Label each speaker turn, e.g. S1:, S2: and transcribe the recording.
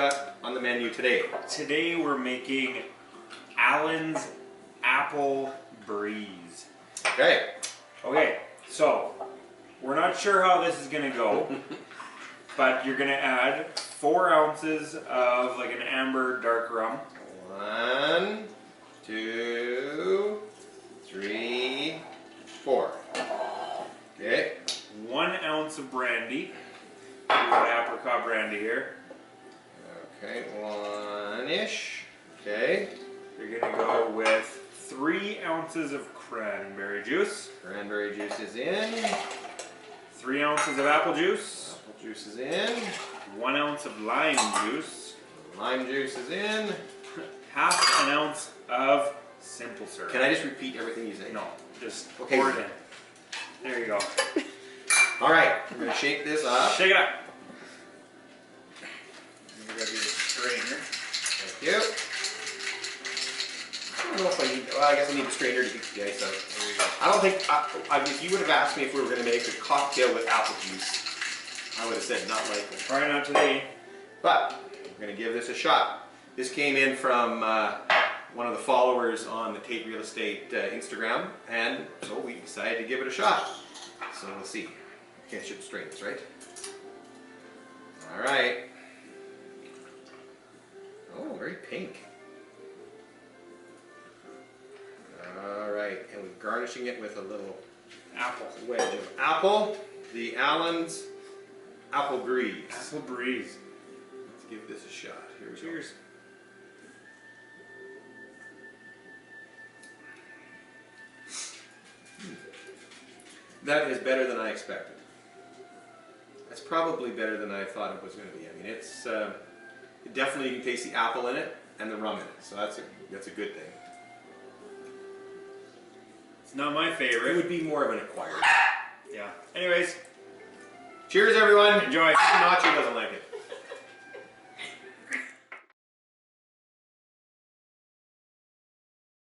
S1: got on the menu today?
S2: Today we're making Allen's Apple Breeze.
S1: Okay.
S2: Okay, so we're not sure how this is gonna go, but you're gonna add 4 ounces of like an amber dark rum.
S1: 1, 2, 3, 4. Okay.
S2: 1 ounce of brandy. We got apricot brandy here.
S1: Okay, 1-ish. Okay.
S2: You're gonna go with 3 ounces of cranberry juice.
S1: Cranberry juice is in.
S2: 3 ounces of apple juice.
S1: Apple juice is in.
S2: 1 ounce of lime juice.
S1: Lime juice is in.
S2: Half an ounce of simple syrup.
S1: Can I just repeat everything you say?
S2: No, just
S1: Okay.
S2: pour it in. There you go.
S1: All right, we're gonna shake this up.
S2: Shake it up. We're gonna do the strainer.
S1: Thank you. I don't know if I need. Well, I guess I need a strainer to get the ice out.
S2: There you go.
S1: I don't think. If you would have asked me if we were gonna make a cocktail with apple juice, I would have said not likely.
S2: Probably not today.
S1: But we're gonna give this a shot. This came in from one of the followers on the Tait Real Estate Instagram, and so we decided to give it a shot. So we'll see. Okay, I should strain this, right? All right. Oh, very pink. All right, and we're garnishing it with a little
S2: Apple.
S1: wedge of apple. The Allen's Apple Breeze.
S2: Apple Breeze.
S1: Let's give this a shot. Here we go.
S2: Cheers.
S1: That is better than I expected. That's probably better than I thought it was going to be. I mean, it's definitely, you can taste the apple in it and the rum in it, so that's a good thing.
S2: It's not my
S1: It
S2: favorite.
S1: would be more of an acquired.
S2: Yeah. Anyways,
S1: Cheers, everyone.
S2: enjoy.
S1: Nacho doesn't like it.